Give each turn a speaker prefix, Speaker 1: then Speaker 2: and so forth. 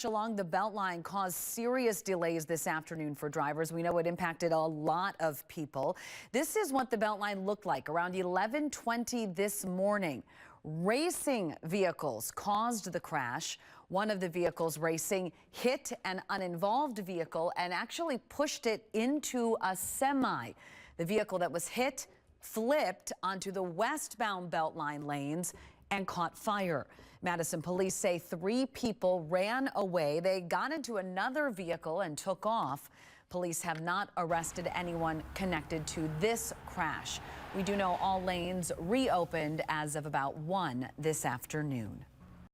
Speaker 1: Along the Beltline caused serious delays this afternoon for drivers. We know it impacted a lot of people. This is what the Beltline looked like around 11:20 this morning. Racing vehicles caused the crash. One of the vehicles racing hit an uninvolved vehicle and actually pushed it into a semi. The vehicle that was hit flipped onto the westbound Beltline lanes and caught fire. Madison police say 3 people ran away. They got into another vehicle and took off. Police have not arrested anyone connected to this crash. We do know all lanes reopened as of about 1 this afternoon.